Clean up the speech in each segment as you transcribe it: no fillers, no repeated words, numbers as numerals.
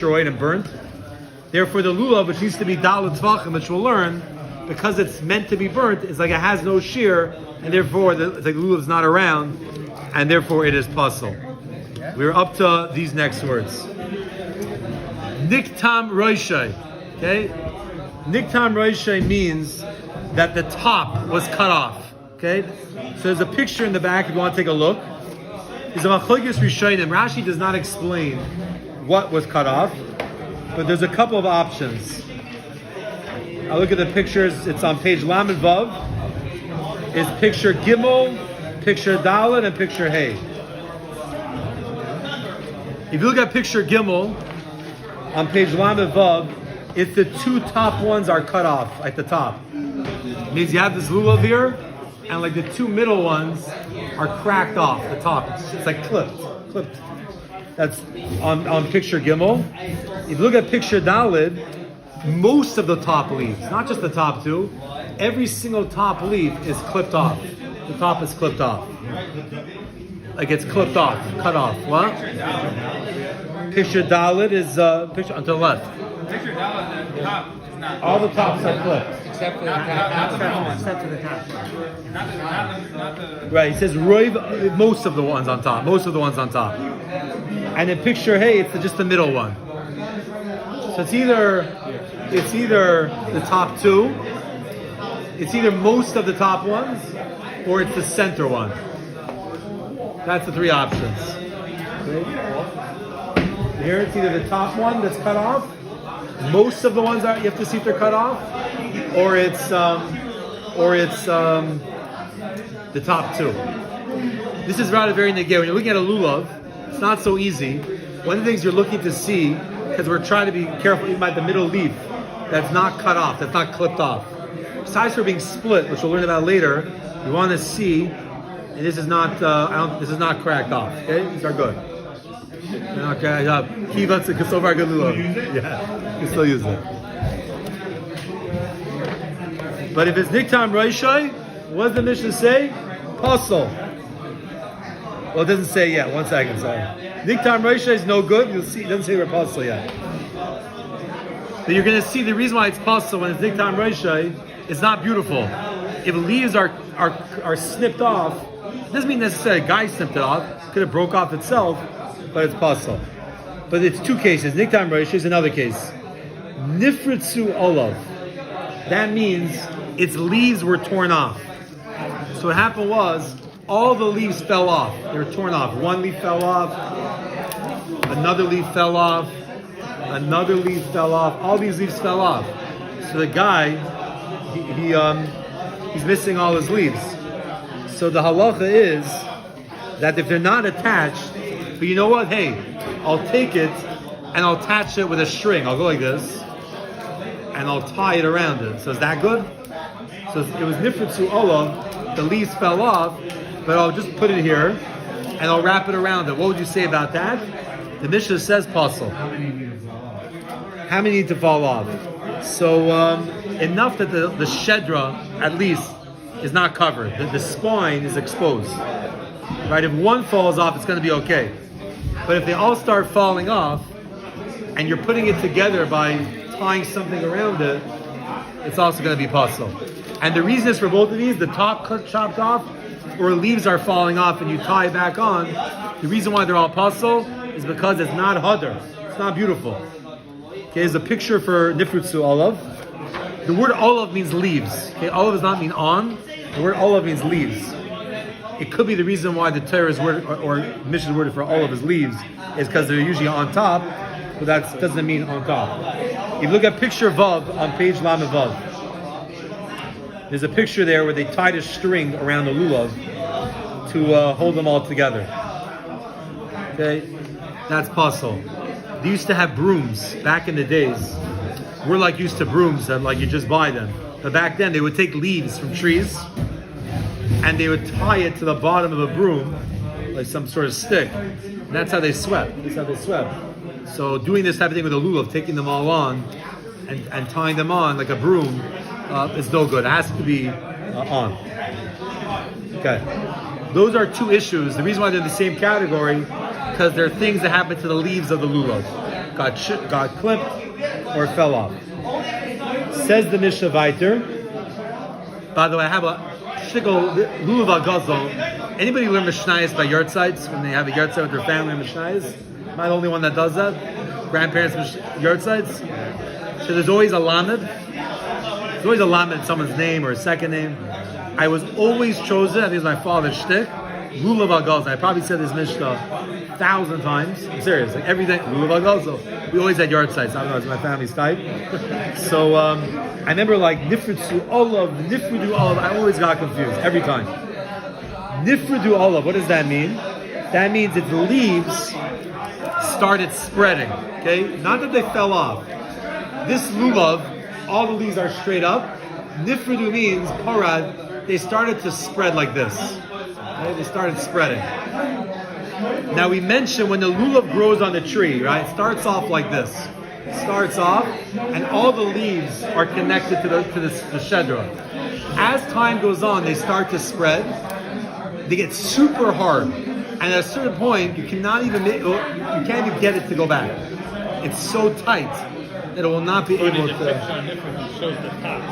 destroyed and burnt. Therefore, the lulav, which needs to be dalet tvachim, which we'll learn, because it's meant to be burnt, it's like it has no shear, and therefore the lulav's not around, and therefore it is pasul. We're up to these next words. Niktam roishay. Okay, niktam roishay means that the top was cut off. Okay, so there's a picture in the back if you want to take a look. There's a machlokes rishonim. Rashi does not explain what was cut off, but there's a couple of options. I look at the pictures. It's on page Lamed Vav. It's picture Gimel, picture Dalet, and picture Hey. If you look at picture Gimel on page Lamed Vav, it's the two top ones are cut off at the top. It means you have this lulav here, and like the two middle ones are cracked off the top. It's like clipped. That's on picture Gimel. If you look at picture Dalet, most of the top leaves, not just the top two, every single top leaf is clipped off. The top is clipped off. Like it's clipped off, cut off. What? Picture Dalet is picture on the left. Picture Dalet, the top is not. All the tops are clipped. Except for the top. Except for the top. Not the Right, he says Roiv, most of the ones on top. Most of the ones on top. And in picture Hey, it's just the middle one. So it's either the top two, it's either most of the top ones, or it's the center one. That's the three options. Okay. Here it's either the top one that's cut off, most of the ones that you have to see if they're cut off, or it's the top two. This is rather very negay. When you're looking at a lulav, it's not so easy. One of the things you're looking to see, because we're trying to be careful even by the middle leaf, that's not cut off, that's not clipped off. Besides for being split, which we'll learn about later, you want to see, and this is not this is not cracked off. Okay, these are good. They're not cracked off. Kiva, so far good lulav. Yeah, you still use it. But if it's niktam roishai, what does the Mishnah say? Pasul. Well, it doesn't say yet. 1 second, sorry. Niktam roishai is no good. You'll see, it doesn't say we're pasul yet. But you're going to see the reason why it's pasul when it's niktam roishai is not beautiful. If leaves are snipped off, it doesn't mean necessarily a guy snipped it off. It could have broke off itself, but it's pasul. But it's two cases. Niktam roishai is another case. Nifritzu olav. That means its leaves were torn off. So what happened was, all the leaves fell off. They were torn off. One leaf fell off. Another leaf fell off. Another leaf fell off. All these leaves fell off. So the guy, he's missing all his leaves. So the halacha is that if they're not attached, but you know what? Hey, I'll take it and I'll attach it with a string. I'll go like this. And I'll tie it around it. So is that good? So it was nifritzu olav, the leaves fell off, but I'll just put it here, and I'll wrap it around it. What would you say about that? The Mishnah says pasul. How many need to fall off? So enough that the shedra, at least, is not covered. The spine is exposed. Right? If one falls off, it's going to be okay. But if they all start falling off, and you're putting it together by tying something around it, it's also going to be pasul. And the reason is for both of these, the top chopped off, or leaves are falling off and you tie it back on, the reason why they're all pasul is because it's not hadar. It's not beautiful. Okay, there's a picture for nifritzu olav. The word olav means leaves. Okay, olav does not mean on. The word olav means leaves. It could be the reason why the Torah's word or Mishnah's word for olav is leaves is because they're usually on top, but that doesn't mean on top. If you look at picture Vav on page Lamed Vav, there's a picture there where they tied a string around the lulav to hold them all together. Okay, that's pasul. They used to have brooms back in the days. We're like used to brooms and like you just buy them. But back then they would take leaves from trees and they would tie it to the bottom of a broom, like some sort of stick. And that's how they swept. That's how they swept. So doing this type of thing with a lulav, taking them all on and tying them on like a broom, is no good. It has to be on. Okay. Those are two issues. The reason why they're in the same category, because they're things that happen to the leaves of the lulav. got clipped or fell off. Says the Mishnah weiter. By the way, I have a shtickle lulav agazol. Anybody learn Mishnayos by yahrzeits when they have a yahrzeit with their family? Mishnayos? Am I the only one that does that? Grandparents yahrzeits. So there's always a lamed. There's always a lamed, someone's name or a second name. I was always chosen. I think it's my father's shtick. Lulav agazol. I probably said this Mishnah 1,000 times. I'm serious. Like everything. Lulav agazol. We always had yahrzeits. I don't know. It's my family's type. So I remember like nifridu olav, nifridu olav. I always got confused every time. Nifridu olav. What does that mean? That means that the leaves started spreading. Okay, not that they fell off. This lulav, all the leaves are straight up. Nifridu means parad. They started to spread like this. Okay? They started spreading. Now we mentioned when the lulav grows on the tree, right? It starts off like this. It starts off, and all the leaves are connected to the shedra. As time goes on, they start to spread. They get super hard, and at a certain point, you can't even get it to go back. It's so tight that it will not be able to. Shows the top.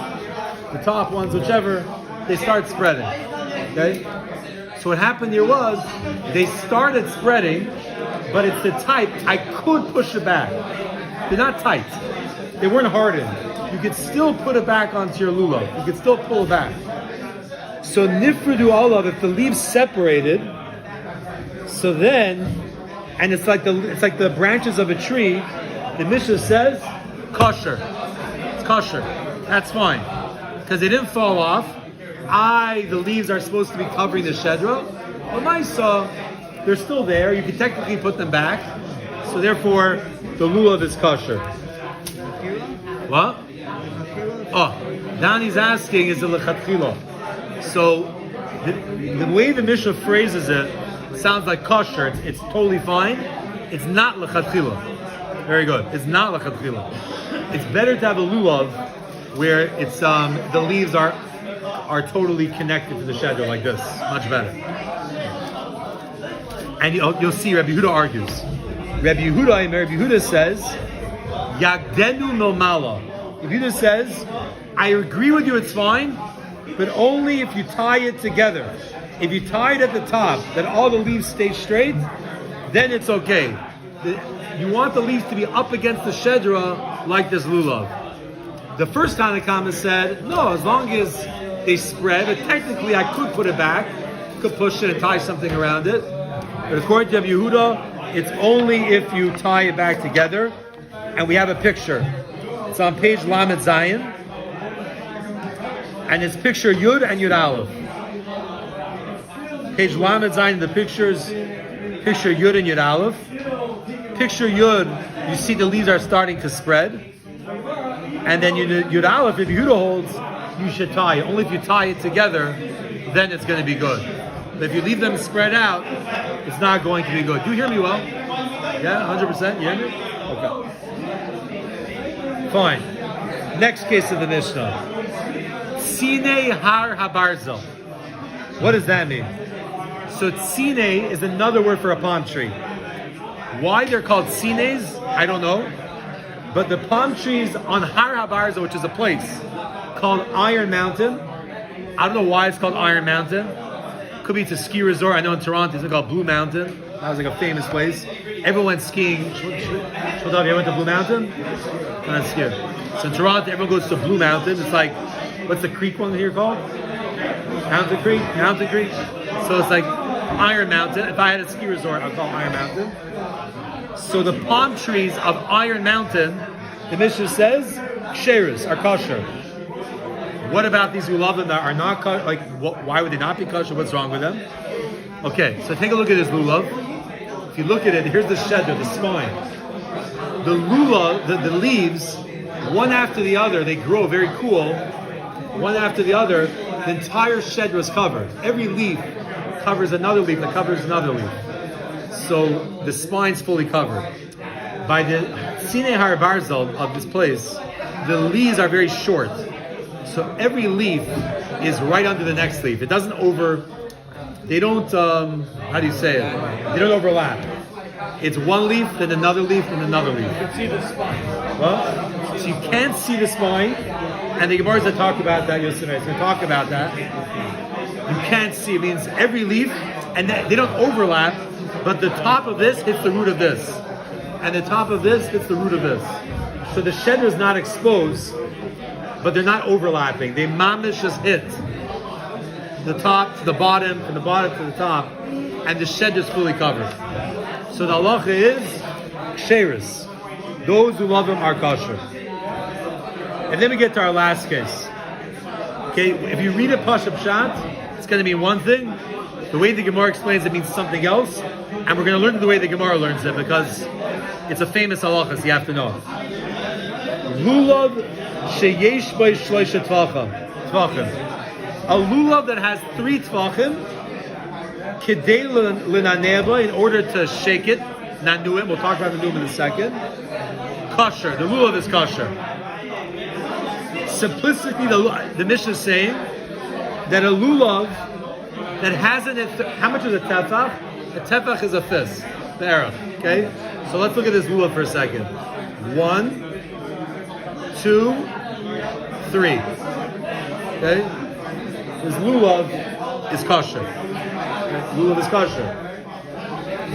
The top ones, whichever, they start spreading. Okay? So what happened here was, they started spreading, but it's the type, I could push it back. They're not tight. They weren't hardened. You could still put it back onto your lulav. You could still pull it back. So nifridu olav, if the leaves separated, so then, and it's like the branches of a tree, the Mishnah says, kosher. It's kosher. That's fine. Because they didn't fall off. The leaves are supposed to be covering the shedra. But Maisa, they're still there. You can technically put them back. So therefore, the lulav is kosher. What? Oh, Danny's asking, is it lechatchila? So, the way the Mishnah phrases it sounds like kosher. It's totally fine. It's not lechatchila. Very good. It's not lechatchila. It's better to have a lulav where it's the leaves are totally connected to the shedra like this. Much better. And you'll see Rabbi Yehuda argues. Rabbi Yehuda says, Yagdenu milmala. Rabbi Yehuda says, I agree with you, it's fine, but only if you tie it together. If you tie it at the top, that all the leaves stay straight, then it's okay. You want the leaves to be up against the shedra like this lulav. The first Tanakhama said, no, as long as they spread, but technically I could put it back, could push it and tie something around it. But according to Rabbi Yehuda, it's only if you tie it back together. And we have a picture. It's on page Lamed Zayin. And it's picture Yud and Yud Aleph. Page Lamed Zayin, the pictures, picture Yud and Yud Aleph. Picture Yud, you see the leaves are starting to spread. And then Yud Aleph, if Yehuda holds, you should tie it. Only if you tie it together, then it's going to be good. But if you leave them spread out, it's not going to be good. Do you hear me well? Yeah, 100%? You hear me? Okay. Fine. Next case of the Mishnah. Tzine har habarzel. What does that mean? So tzine is another word for a palm tree. Why they're called tzines, I don't know. But the palm trees on Har HaBarza, which is a place called Iron Mountain. I don't know why it's called Iron Mountain. Could be it's a ski resort. I know in Toronto it's called Blue Mountain. That was like a famous place. Everyone went skiing. Shuldav, you went to Blue Mountain? Not skiing. So in Toronto, everyone goes to Blue Mountain. It's like, what's the creek one here called? Mountain Creek? Mountain Creek? So it's like Iron Mountain. If I had a ski resort, I'd call it Iron Mountain. So the palm trees of Iron Mountain, the Mishnah says, ksheris, are kosher. What about these lulavim that are not kosher? Like, why would they not be kosher? What's wrong with them? Okay, so take a look at this lulav. If you look at it, here's the shedder, the spine. The lulav, the leaves, one after the other, they grow very cool. One after the other, the entire shedder is covered. Every leaf covers another leaf that covers another leaf. So the spine's fully covered. By the Tzine Har Barzal of this place, the leaves are very short. So every leaf is right under the next leaf. It doesn't they don't, how do you say it? They don't overlap. It's one leaf, then another leaf, then another leaf. You can see the spine. Well, so you can't see the spine, and the Gemara is going to talk about that yesterday. It's going to talk about that. You can't see. It means every leaf, and they don't overlap, but the top of this hits the root of this, and the top of this hits the root of this. So the shedder is not exposed, but they're not overlapping. They mamish just hit the top to the bottom, and the bottom to the top, and the shedder is fully covered. So the halacha is ksheris. Those who love him are kosher. And then we get to our last case. Okay, if you read a Pashup Pshat, it's going to mean one thing. The way the Gemara explains it means something else. And we're going to learn it the way the Gemara learns it because it's a famous halacha, so you have to know. Lulav sheyesh by shloisha tvachim. A lulav that has 3 tvachim, kidei linaneba, in order to shake it, nanuim, we'll talk about the nanuim in a second. Kosher, the lulav is kosher. Simplistically, the Mishnah is saying that a lulav that hasn't, how much is a tefach? A tefach is a fist, the arrow. Okay? So let's look at this lulav for a second. 1, 2, 3. Okay? This lulav is kosher. Lulav is kosher.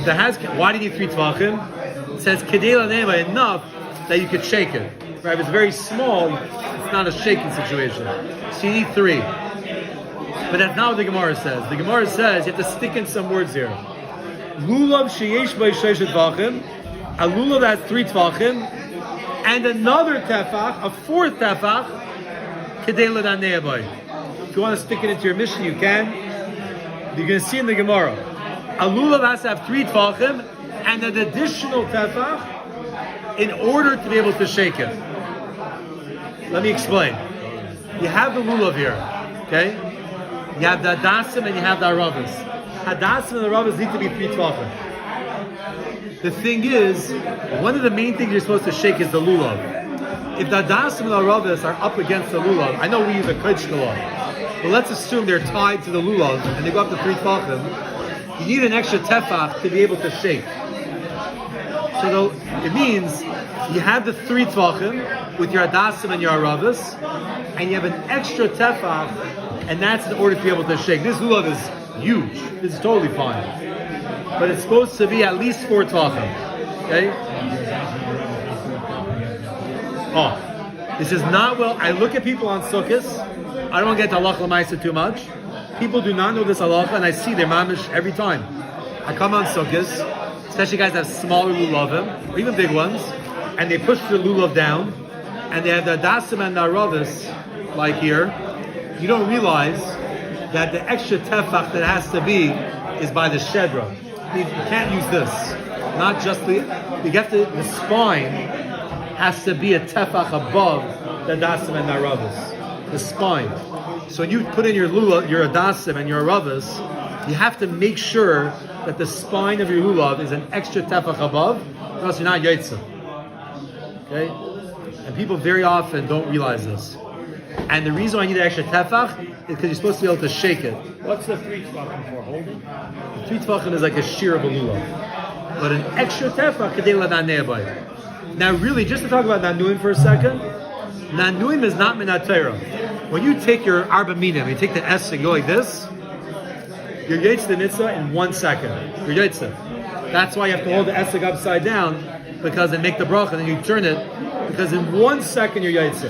That has, why do you need 3 tvachim? It says kedei laneva, enough that you could shake it. Right? If it's very small, it's not a shaking situation. So you need 3. But that's not what the Gemara says. The Gemara says you have to stick in some words here. Lulav sheyesh by shloisha tvachim, a lulav that has 3 tvachim, and another tefach, a 4th tefach, kedei laneva by. If you want to stick it into your mission, you can. You're going to see in the Gemara. A lulav has to have 3 tvachim and an additional tefach in order to be able to shake it. Let me explain. You have the lulav here, okay? You have the hadasim and you have the aravas. Hadasim and the aravas need to be 3 tvachim. The thing is, one of the main things you're supposed to shake is the lulav. If the hadasim and the aravas are up against the lulav, I know we use a kodesh lulav, but let's assume they're tied to the lulav and they go up to 3 tvachim. You need an extra tefach to be able to shake. So it means you have the 3 tvachim with your hadasim and your aravas, and you have an extra tefach, and that's in order to be able to shake. This lulav is huge. This is totally fine. But it's supposed to be at least 4 tvachim. Okay? Oh, this is not well. I look at people on sukkahs. I don't want to get to halacha l'maisa too much. People do not know this halacha, and I see their mamish every time. I come on sukkahs, especially guys that have smaller lulavim, or even big ones, and they push the lulav down, and they have the hadasim and the aravas, like here. You don't realize that the extra tefach that has to be is by the shedra. You can't use this. Not just the spine has to be a tefach above the hadasim and the aravas. The spine. So when you put in your lulav, your hadasim and your aravas, you have to make sure that the spine of your lulav is an extra tefach above, or else you're not yaitza. Okay? And people very often don't realize this. And the reason why I need an extra tefach is because you're supposed to be able to shake it. What's the 3 tvachim for? Holding? 3 tvachim is like a shear of a lulav. But an extra tefach, kedei lananeh bay. Now really, just to talk about nanuim for a second, nanuim is not minat Torah. When you take your arba minim, you take the S and go like this, you're yaitz the mitzvah in 1 second. You're yaitz. That's why you have to hold the esek upside down, because they make the bracha, and then you turn it, because in 1 second you're yaitz.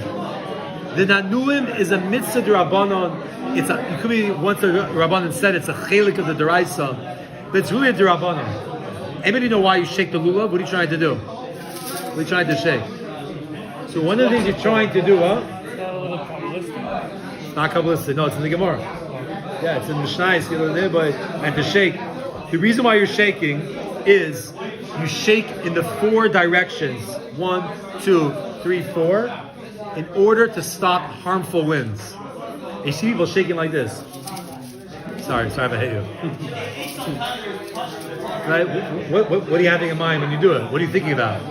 The nanuim is a mitzvah d'Rabbanon. It could be once the Rabbanon said it's a chelik of the deraisa, but it's really a d'Rabbanon. Anybody know why you shake the lulav? What are you trying to do? What are you trying to shake? So one of the things you're trying to do, it's not Kabbalistic. No, it's in the Gemara. Yeah, it's in Mishnah, and to shake. The reason why you're shaking is you shake in the 4 directions. 1, 2, 3, 4, in order to stop harmful winds. And you see people shaking like this. Sorry if I hit you. Right? What are you having in mind when you do it? What are you thinking about?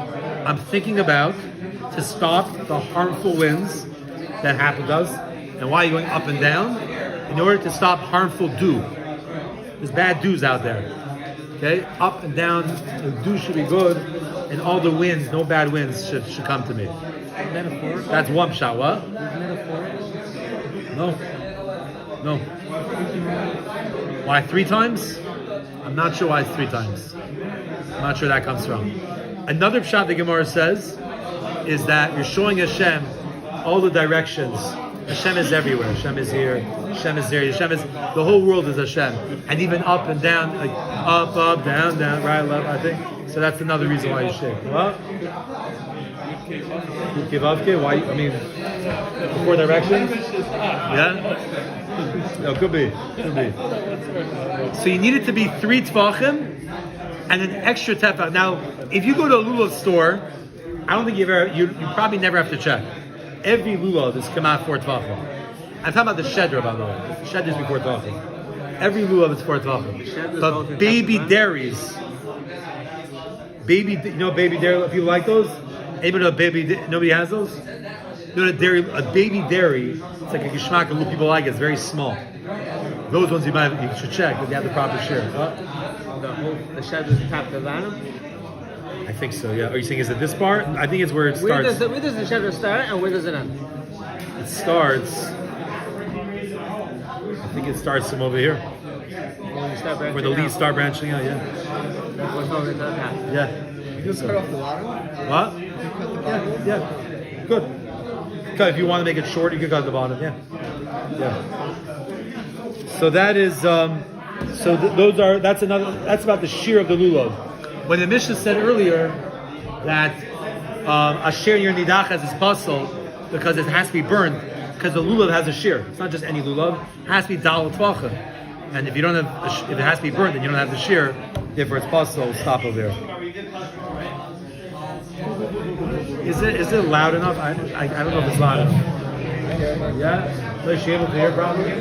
I'm thinking about to stop the harmful winds that happen to us. And why are you going up and down? In order to stop harmful dew. There's bad dews out there. Okay, up and down, the dew should be good, and all the winds, no bad winds, should come to me. Metaphor. That's one shot. What? Metaphor. No. Why 3 times? I'm not sure why it's 3 times. I'm not sure that comes from. Another shot the Gemara says is that you're showing Hashem all the directions. Hashem is everywhere. Hashem is here. Hashem is there. Hashem is, the whole world is Hashem. And even up and down, like up, down, right, left, I think. So that's another reason why you shake. What? Kivavke? Why? I mean, 4 directions? Yeah? No, could be. So you need it to be 3 tvachim and an extra tefach. Now, if you go to a lulav store, I don't think you probably never have to check. Every lulav is come out 4 tvachim. I'm talking about the shedra, by the way. The shedra is before tvachim. Every lulav is 4 tvachim. But baby dairies, baby dairy. If you like those, anybody know baby? Nobody has those. You know, a baby dairy. It's like a gishmak. A people like it. It's very small. Those ones you should check if they have the proper share. The shed is top to the bottom. I think so. Yeah. Are you saying is it this part? I think it's where it Where starts. does the shed start and where does it end? It starts. I think it starts from over here, where the leaves start branching out. Yeah. That's what's over the top. Yeah. You just cut off the bottom? What? Yeah. Good. If you want to make it short, you can cut at the bottom. Yeah. So that is. That's about the shear of the lulav. When the Mishnah said earlier that asher your nidachas is bustle because it has to be burned because the lulav has a shear. It's not just any lulav. It has to be dal tvachim. And if you don't have, if it has to be burned, then you don't have the shear. Therefore, it's bustle. Stop over there. Is it loud enough? I don't know if it's loud enough. Yeah? So she able to hear probably?